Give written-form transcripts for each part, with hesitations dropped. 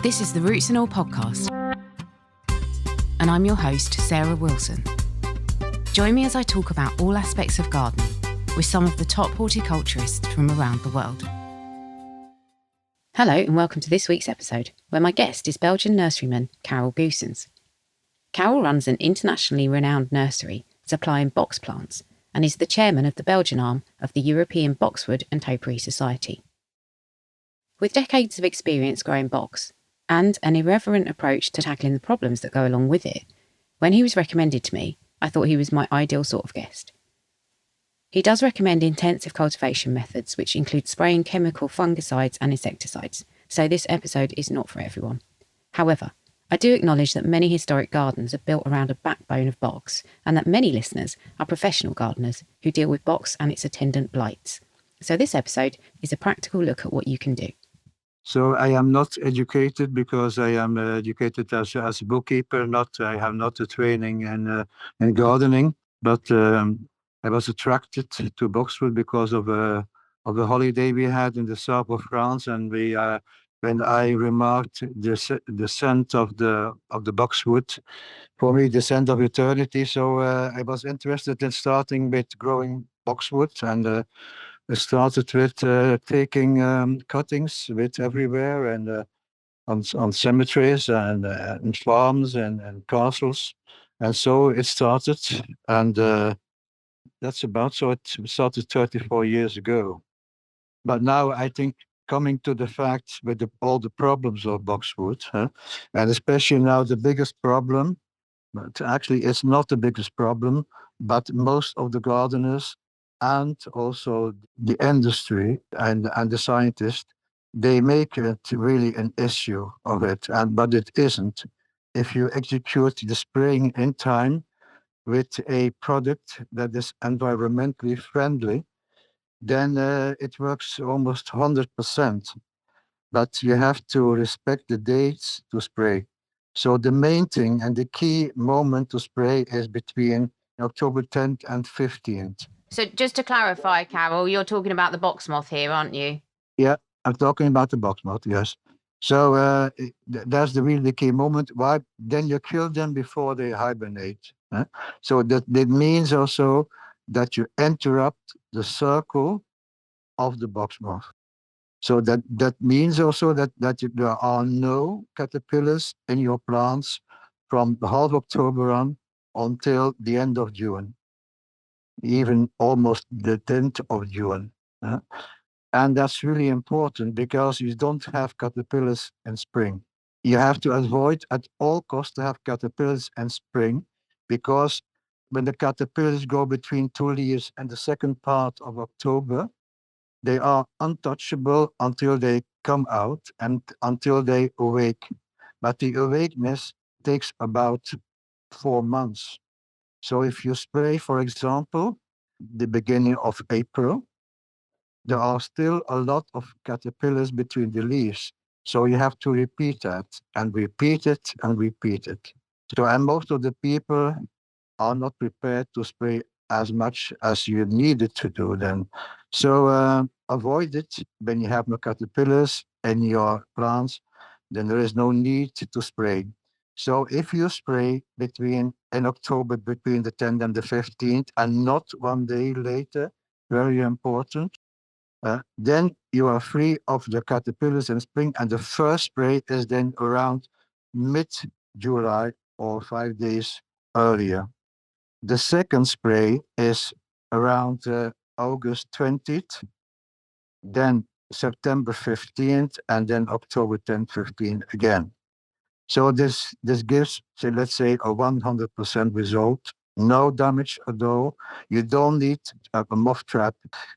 This is the Roots and All podcast, and I'm your host, Sarah Wilson. Join me as I talk about all aspects of gardening with some of the top horticulturists from around the world. Hello and welcome to this week's episode, where my guest is Belgian nurseryman Karel Goossens. Karel runs an internationally renowned nursery supplying box plants and is the chairman of the Belgian arm of the European Boxwood and Topiary Society. With decades of experience growing box, and an irreverent approach to tackling the problems that go along with it, when he was recommended to me, I thought he was my ideal sort of guest. He does recommend intensive cultivation methods, which include spraying chemical fungicides and insecticides, so this episode is not for everyone. However, I do acknowledge that many historic gardens are built around a backbone of box, and that many listeners are professional gardeners who deal with box and its attendant blights. So this episode is a practical look at what you can do. So I am not educated because I am educated as a bookkeeper. I have not a training in gardening, but I was attracted to Boxwood because of a holiday we had in the south of France, and when I remarked the scent of the boxwood, for me the scent of eternity. So I was interested in starting with growing boxwood, and I started with taking cuttings with everywhere and on cemeteries and in farms and castles. And so it started, and that's about, so it started 34 years ago. But now I think coming to the facts with all the problems of boxwood, and especially now the biggest problem, but actually it's not the biggest problem, but most of the gardeners and also the industry and the scientists, they make it really an issue of it, but it isn't. If you execute the spraying in time with a product that is environmentally friendly, then it works almost 100%. But you have to respect the dates to spray. So the main thing and the key moment to spray is between October 10th and 15th. So just to clarify, Karel, you're talking about the box moth here, aren't you? Yeah, I'm talking about the box moth, yes. So that's the really key moment. Why? Then you kill them before they hibernate. So that means also that you interrupt the circle of the box moth. So that means also that there are no caterpillars in your plants from half October on until the end of June, even almost the 10th of June. And that's really important because you don't have caterpillars in spring. You have to avoid at all costs to have caterpillars in spring, because when the caterpillars go between two leaves and the second part of October, they are untouchable until they come out and until they awake. But the awakeness takes about 4 months. So if you spray, for example, the beginning of April, there are still a lot of caterpillars between the leaves. So you have to repeat that and repeat it and repeat it. So, and most of the people are not prepared to spray as much as you needed to do then. So avoid it when you have no caterpillars in your plants, then there is no need to spray. So if you spray in October between the 10th and the 15th and not one day later, very important, then you are free of the caterpillars in spring, and the first spray is then around mid-July or 5 days earlier. The second spray is around August 20th, then September 15th, and then October 10th, 15th again. So this gives, let's say, a 100% result. No damage at all. You don't need a moth trap.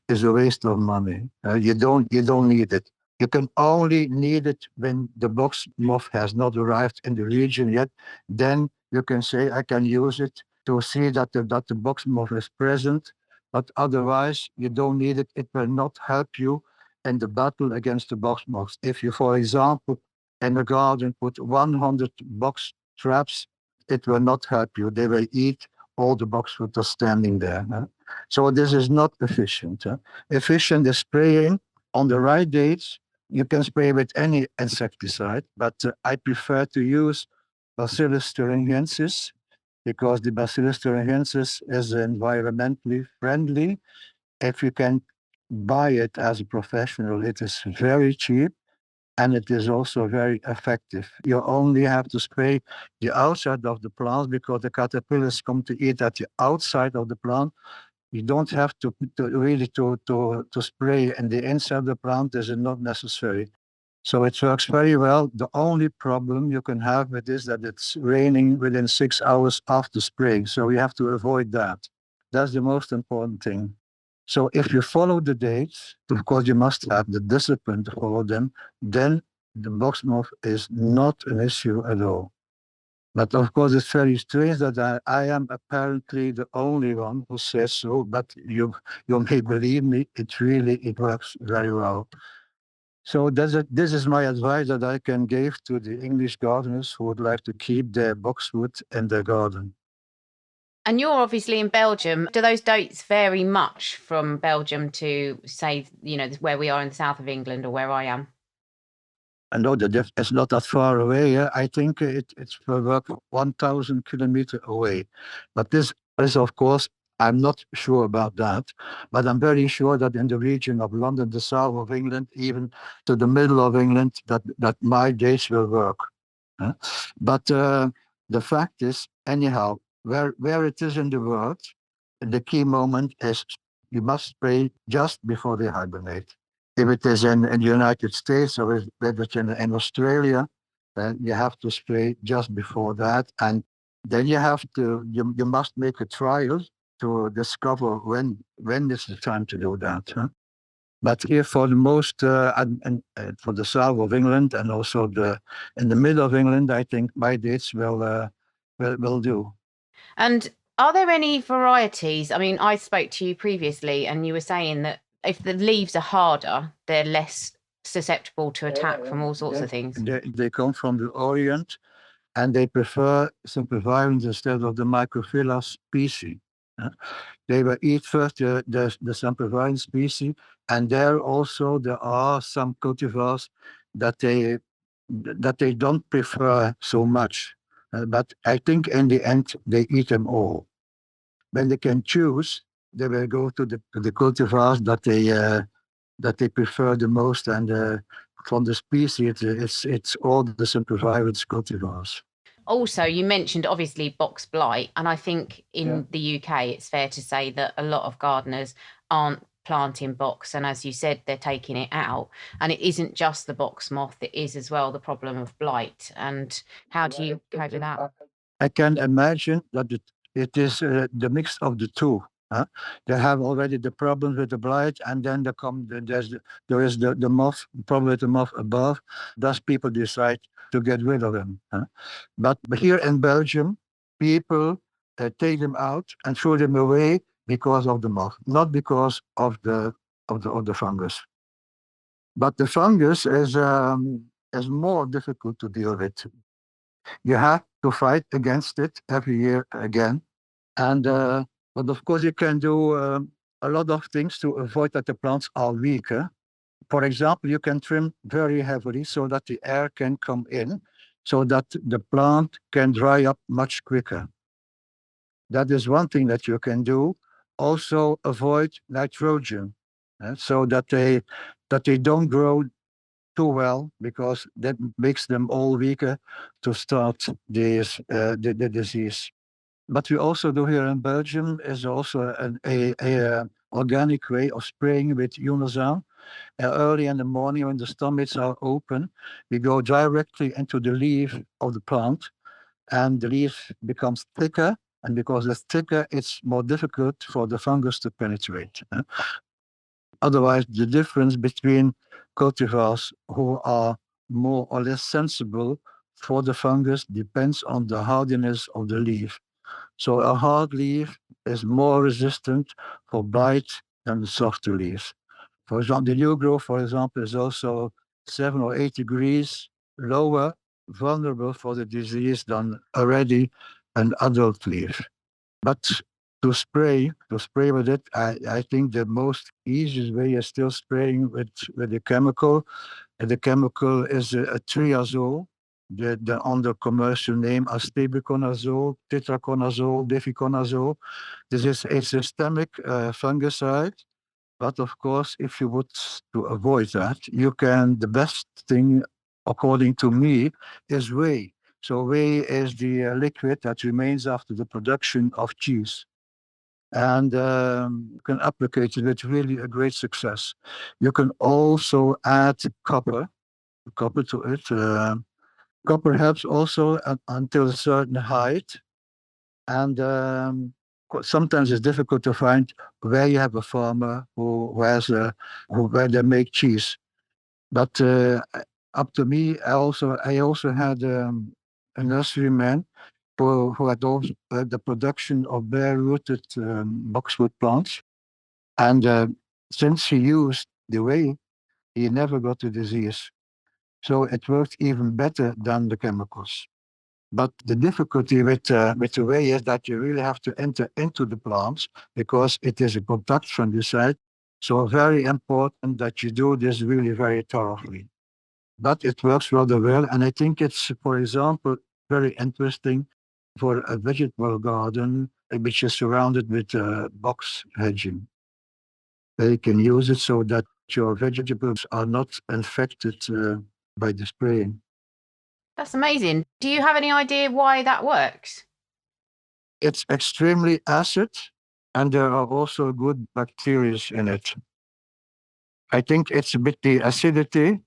Is a waste of money. You don't need it. You can only need it when the box moth has not arrived in the region yet. Then you can say, I can use it to see that the box moth is present. But otherwise, you don't need it. It will not help you in the battle against the box moths. If you, for example, in the garden put 100 box traps, it will not help you. They will eat all the boxwood that are standing there. So this is not efficient. Efficient is spraying on the right dates You can spray with any insecticide, but I prefer to use Bacillus thuringiensis because the Bacillus thuringiensis is environmentally friendly. If you can buy it as a professional, it is very cheap and it is also very effective. You only have to spray the outside of the plant because the caterpillars come to eat at the outside of the plant. You don't have to really to spray in the inside of the plant. This is not necessary. So it works very well. The only problem you can have with this that it's raining within 6 hours after spraying. So you have to avoid that. That's the most important thing. So if you follow the dates, of course you must have the discipline to follow them, then the box moth is not an issue at all. But of course, it's very strange that I am apparently the only one who says so. But you may believe me, it works very well. So this is my advice that I can give to the English gardeners who would like to keep their boxwood in their garden. And you're obviously in Belgium. Do those dates vary much from Belgium to, say, where we are in the south of England or where I am? I know that it's not that far away. Yeah? I think it's about 1,000 kilometers away. But this is, of course, I'm not sure about that. But I'm very sure that in the region of London, the south of England, even to the middle of England, that my days will work. Huh? But the fact is, anyhow, where it is in the world, the key moment is you must spray just before they hibernate. If it is in the United States or if it's in Australia, then you have to spray just before that. And then you must make a trial to discover when is the time to do that. Huh? But here for the most, and for the south of England and also in the middle of England, I think my dates will do. And are there any varieties? I mean, I spoke to you previously and you were saying that if the leaves are harder, they're less susceptible to attack from all sorts of things. They come from the Orient and they prefer sempervirens instead of the microphylla species. They will eat first the sempervirens species, and there are some cultivars that they don't prefer so much. But I think in the end they eat them all. When they can choose, they will go to the cultivars that they prefer the most, and from the species, it's all the sempervirens cultivars. Also, you mentioned obviously box blight, and I think in the UK it's fair to say that a lot of gardeners aren't planting box, and as you said, they're taking it out. And it isn't just the box moth, it is as well the problem of blight. And how do you cope with that? I can imagine that it is the mix of the two. Huh? They have already the problems with the blight, and then there is the moth, problem with the moth above. Thus, people decide to get rid of them. Huh? But here in Belgium, people take them out and throw them away because of the moth, not because of the fungus. But the fungus is more difficult to deal with. You have to fight against it every year again. And but of course, you can do a lot of things to avoid that the plants are weaker. For example, you can trim very heavily so that the air can come in, so that the plant can dry up much quicker. That is one thing that you can do. Also, avoid nitrogen, so that they don't grow too well, because that makes them all weaker to start the disease. What we also do here in Belgium is also a organic way of spraying with Unizan. Early in the morning when the stomachs are open, we go directly into the leaf of the plant, and the leaf becomes thicker. And because it's thicker, it's more difficult for the fungus to penetrate. Otherwise, the difference between cultivars who are more or less sensible for the fungus depends on the hardiness of the leaf. So a hard leaf is more resistant for blight than the softer leaves. For example, the new growth, for example, is also 7 or 8 degrees lower, vulnerable for the disease than already an adult leaf. But to spray with it, I think the most easiest way is still spraying with a chemical. The chemical is a triazole, the under commercial name acetabulconazole, tetraconazole, deficonazole. This is a systemic fungicide. But of course, if you would to avoid that, you can, the best thing, according to me, is whey. So whey is the liquid that remains after the production of cheese. And you can applicate it with really a great success. You can also add copper to it. Copper helps also until a certain height. And sometimes it's difficult to find where you have a farmer where they make cheese. But up to me, I also had a nurseryman who had also the production of bare-rooted boxwood plants. And since he used the whey, he never got the disease. So it worked even better than the chemicals. But the difficulty with the whey is that you really have to enter into the plants because it is a contact fungicide. So very important that you do this really very thoroughly. But it works rather well, and I think it's, for example, very interesting for a vegetable garden which is surrounded with box hedging. They can use it so that your vegetables are not infected by the spraying. That's amazing. Do you have any idea why that works? It's extremely acid, and there are also good bacteria in it. I think it's a bit the acidity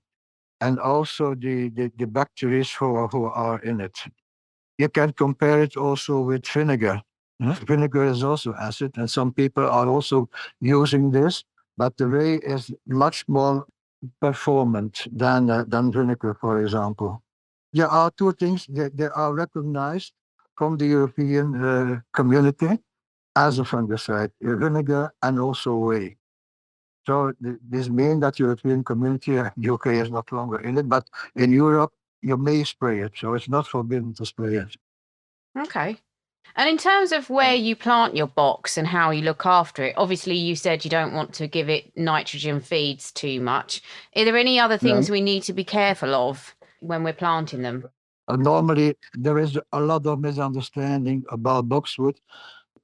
and also the bacteria who are in it. You can compare it also with vinegar. Vinegar is also acid, and some people are also using this, but the whey is much more performant than vinegar, for example. There are two things that they are recognized from the European community as a fungicide, vinegar and also whey. So this means that European community, UK is not longer in it, but in Europe you may spray it, so it's not forbidden to spray it. Okay. And in terms of where you plant your box and how you look after it, obviously you said you don't want to give it nitrogen feeds too much. Are there any other things we need to be careful of when we're planting them? Normally, there is a lot of misunderstanding about boxwood.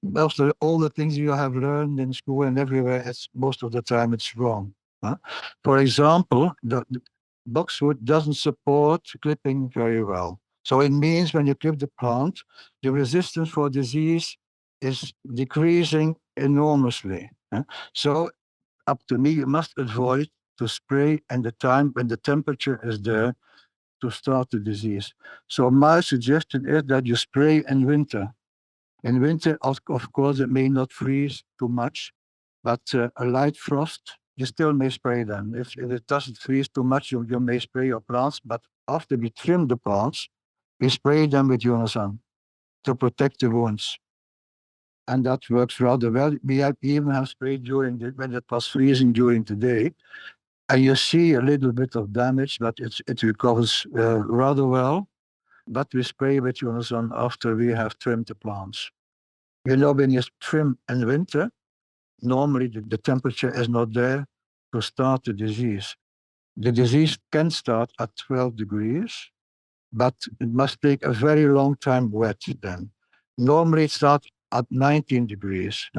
Most of all the things you have learned in school and everywhere, most of the time it's wrong. For example, the boxwood doesn't support clipping very well. So it means when you clip the plant, the resistance for disease is decreasing enormously. So up to me, you must avoid to spray at the time when the temperature is there to start the disease. So my suggestion is that you spray in winter. In winter, of course, it may not freeze too much, but a light frost, you still may spray them. If it doesn't freeze too much, you may spray your plants, but after we trim the plants, we spray them with Unisan to protect the wounds. And that works rather well. We even have sprayed when it was freezing during the day, and you see a little bit of damage, but it recovers rather well. But we spray with Unisan after we have trimmed the plants. When you trim in winter, normally the temperature is not there to start the disease. The disease can start at 12 degrees, but it must take a very long time wet then. Normally it starts at 19 degrees.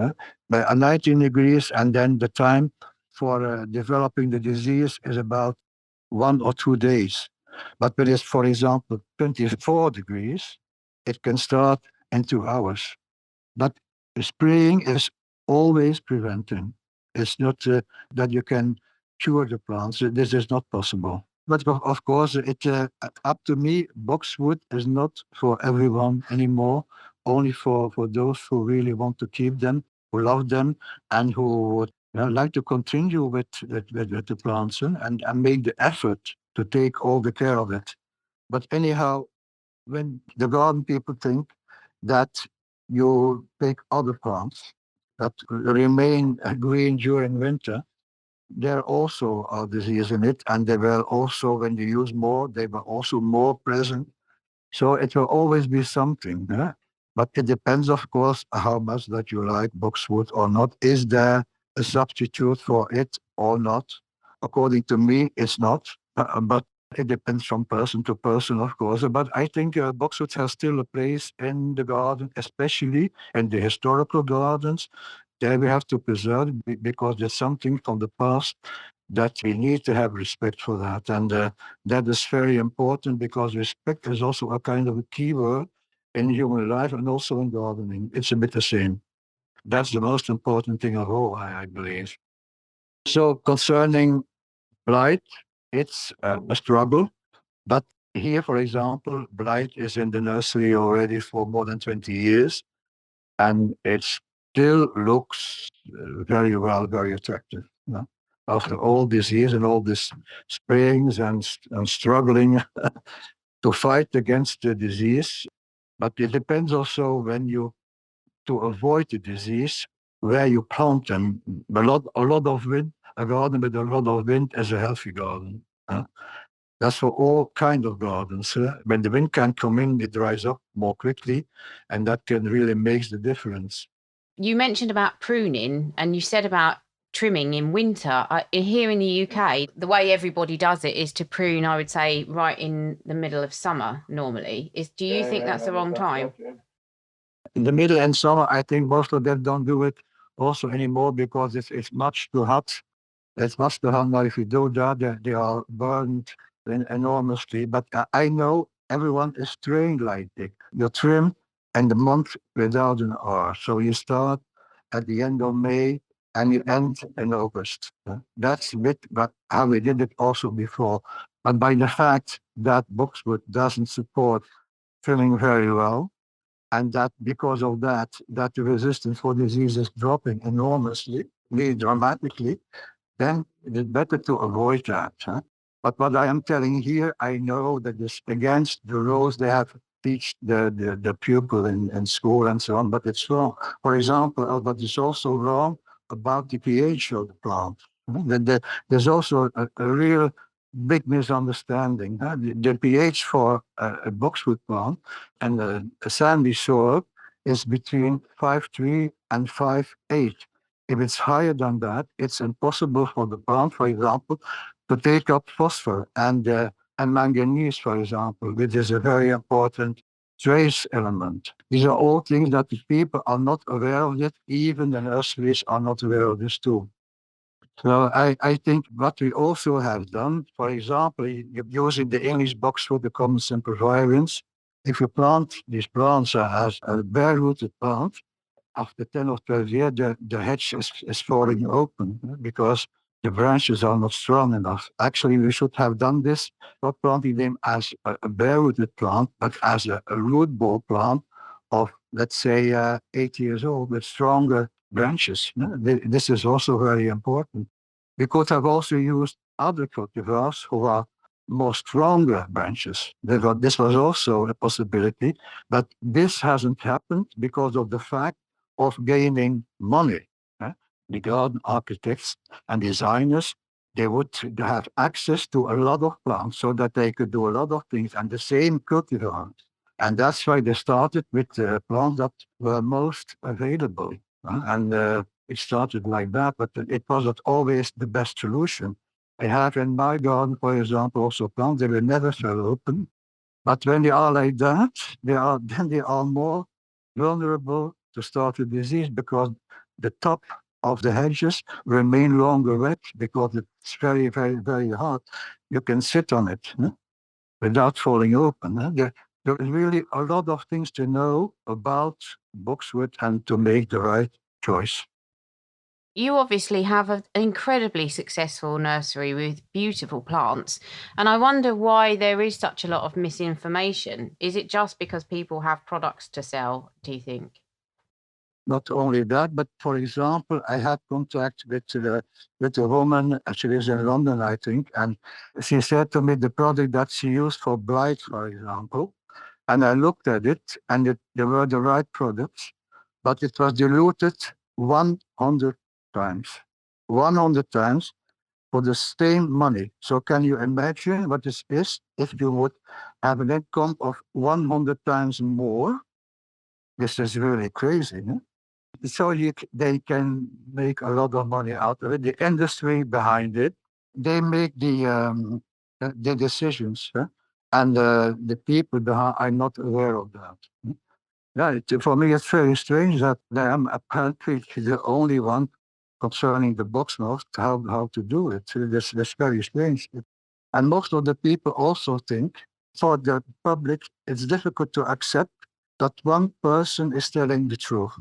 By 19 degrees, and then the time for developing the disease is about 1 or 2 days. But when it's, for example, 24 degrees, it can start in 2 hours. But spraying is always preventing. It's not that you can cure the plants. This is not possible. But of course, it's up to me. Boxwood is not for everyone anymore. Only for those who really want to keep them, who love them, and who would like to continue with the plants and make the effort to take all the care of it. But anyhow, when the garden people think that you take other plants that remain green during winter, there also are disease in it, and they will also, when you use more, they will also more present. So it will always be something. But it depends, of course, how much that you like boxwood or not. Is there a substitute for it or not? According to me, it's not. but it depends from person to person, of course. But I think boxwood has still a place in the garden, especially in the historical gardens. There we have to preserve it because there's something from the past that we need to have respect for that. And that is very important because respect is also a kind of a key word in human life and also in gardening. It's a bit the same. That's the most important thing of all, I believe. So concerning blight, it's a struggle. But here, for example, Blight is in the nursery already for more than 20 years, and it still looks very well, very attractive. After all these years and all these sprayings and struggling to fight against the disease. But it depends also when you, to avoid the disease, where you plant them. A lot of wind, a garden with a lot of wind is a healthy garden. That's for all kind of gardens. When the wind can come in, it dries up more quickly, and that can really make the difference. You mentioned about pruning, and you said about trimming in winter. Here in the UK, the way everybody does it is to prune, I would say, right in the middle of summer normally. Do you think that's the wrong time? In the middle and summer, I think most of them don't do it also anymore because it's much too hot. It's much too hot now. If you do that, they are burned enormously. But I know everyone is trained like this. You trim and the month without an hour. So you start at the end of May and you end in August. That's a bit but how we did it also before. But by the fact that boxwood doesn't support trimming very well, and that because of that, that the resistance for disease is dropping enormously, really dramatically, then it is better to avoid that. But what I am telling here, I know that is against the rules they have teach the pupil in school and so on, but it's wrong. For example, what is also wrong about the pH of the plant. There's also a real big misunderstanding. The pH for a boxwood plant and a sandy soil is between 5.3 and 5.8. If it's higher than that, it's impossible for the plant, for example, to take up phosphor and manganese, for example, which is a very important trace element. These are all things that the people are not aware of yet. Even the nurseries are not aware of this too. So I think what we also have done, for example, using the English boxwood, the common simple variants, if you plant these plants as a bare-rooted plant, after 10 or 12 years, the hedge is falling open because the branches are not strong enough. Actually, we should have done this, not planting them as a bare-rooted plant, but as a root ball plant of, let's say, 8 years old with stronger branches. This is also very important. We could have also used other cultivars who are more stronger branches. This was also a possibility, but this hasn't happened because of the fact of gaining money. The garden architects and designers, they would have access to a lot of plants so that they could do a lot of things and the same cultivars. And that's why they started with the plants that were most available. And it started like that, but it wasn't always the best solution. I have in my garden, for example, also plants that were never so open. But when they are like that, then they are more vulnerable to start a disease because the top of the hedges remain longer wet because it's very, very, very hot. You can sit on it without falling open. There is really a lot of things to know about boxwood and to make the right choice. You obviously have an incredibly successful nursery with beautiful plants. And I wonder why there is such a lot of misinformation. Is it just because people have products to sell, do you think? Not only that, but for example, I had contact with a woman, she lives in London, I think, and she said to me the product that she used for Blight, for example, and I looked at it, and they were the right products, but it was diluted 100 times. 100 times for the same money. So can you imagine what this is if you would have an income of 100 times more? This is really crazy. So they can make a lot of money out of it. The industry behind it, they make the decisions, and the people behind are not aware of that. Yeah, for me, it's very strange that I am apparently the only one concerning the box moth, how to do it. So that's very strange. And most of the people also think, for the public, it's difficult to accept that one person is telling the truth.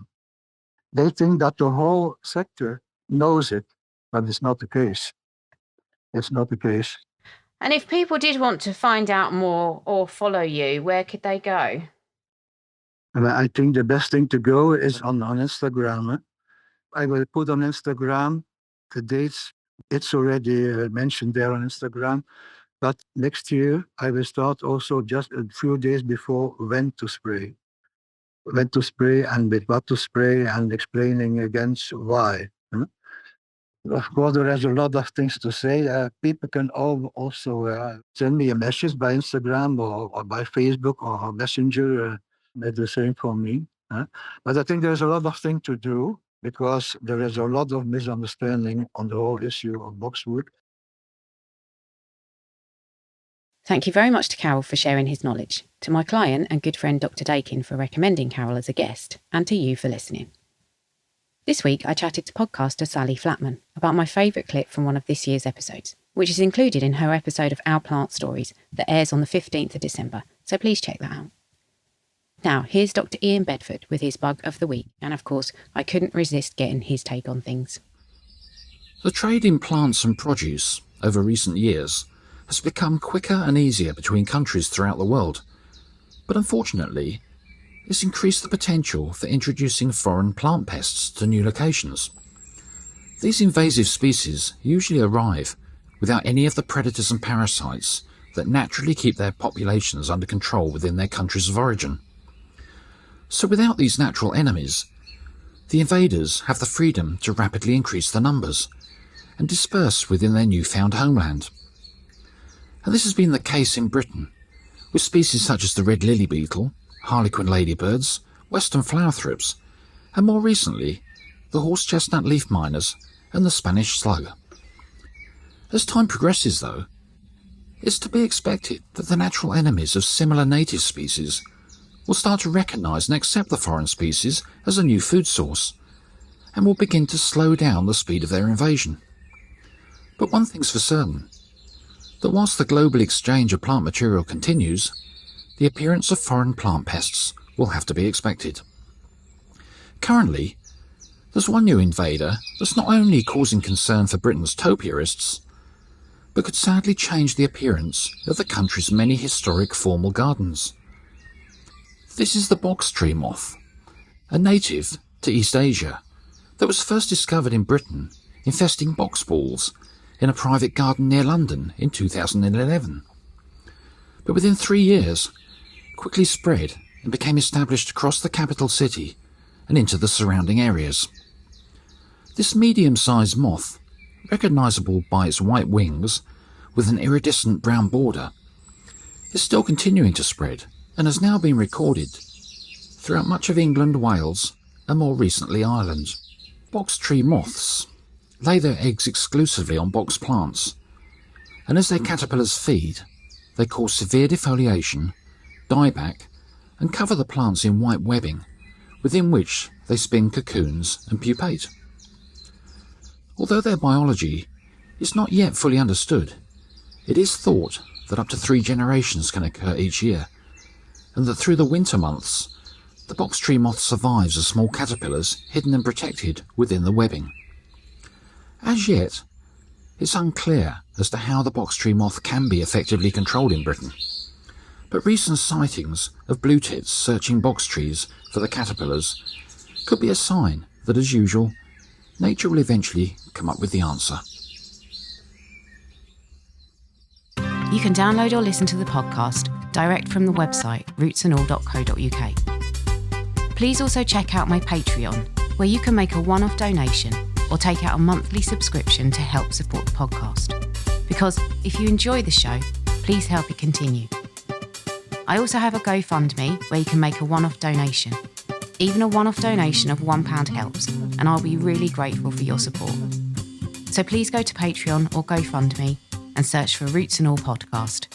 They think that the whole sector knows it, but it's not the case. It's not the case. And if people did want to find out more or follow you, where could they go? And I think the best thing to go is on Instagram. I will put on Instagram the dates. It's already mentioned there on Instagram. But next year, I will start also just a few days before when to spray. When to spray and with what to spray and explaining against why. Of course, there is a lot of things to say. People can also send me a message by Instagram or by Facebook or Messenger. That's the same for me. But I think there's a lot of things to do because there is a lot of misunderstanding on the whole issue of boxwood. Thank you very much to Karel for sharing his knowledge, to my client and good friend Dr. Dakin for recommending Karel as a guest, and to you for listening. This week I chatted to podcaster Sally Flatman about my favourite clip from one of this year's episodes, which is included in her episode of Our Plant Stories that airs on the 15th of December, so please check that out. Now, here's Dr. Ian Bedford with his bug of the week, and of course, I couldn't resist getting his take on things. The trade in plants and produce over recent years has become quicker and easier between countries throughout the world, but unfortunately, it's increased the potential for introducing foreign plant pests to new locations. These invasive species usually arrive without any of the predators and parasites that naturally keep their populations under control within their countries of origin. So without these natural enemies, the invaders have the freedom to rapidly increase their numbers and disperse within their newfound homeland. And this has been the case in Britain, with species such as the red lily beetle, harlequin ladybirds, western flower thrips, and more recently, the horse chestnut leaf miners and the Spanish slug. As time progresses, though, it's to be expected that the natural enemies of similar native species will start to recognise and accept the foreign species as a new food source, and will begin to slow down the speed of their invasion. But one thing's for certain, that whilst the global exchange of plant material continues, the appearance of foreign plant pests will have to be expected. Currently, there's one new invader that's not only causing concern for Britain's topiarists, but could sadly change the appearance of the country's many historic formal gardens. This is the box tree moth, a native to East Asia that was first discovered in Britain infesting box balls in a private garden near London in 2011. But within 3 years, quickly spread and became established across the capital city and into the surrounding areas. This medium-sized moth, recognisable by its white wings with an iridescent brown border, is still continuing to spread and has now been recorded throughout much of England, Wales and more recently Ireland. Box tree moths lay their eggs exclusively on box plants, and as their caterpillars feed, they cause severe defoliation, dieback, and cover the plants in white webbing, within which they spin cocoons and pupate. Although their biology is not yet fully understood, it is thought that up to 3 generations can occur each year, and that through the winter months, the box tree moth survives as small caterpillars hidden and protected within the webbing. As yet, it's unclear as to how the box tree moth can be effectively controlled in Britain, but recent sightings of blue tits searching box trees for the caterpillars could be a sign that, as usual, nature will eventually come up with the answer. You can download or listen to the podcast direct from the website rootsandall.co.uk. Please also check out my Patreon, where you can make a one-off donation or take out a monthly subscription to help support the podcast. Because if you enjoy the show, please help it continue. I also have a GoFundMe where you can make a one-off donation. Even a one-off donation of £1 helps, and I'll be really grateful for your support. So please go to Patreon or GoFundMe and search for Roots and All podcast.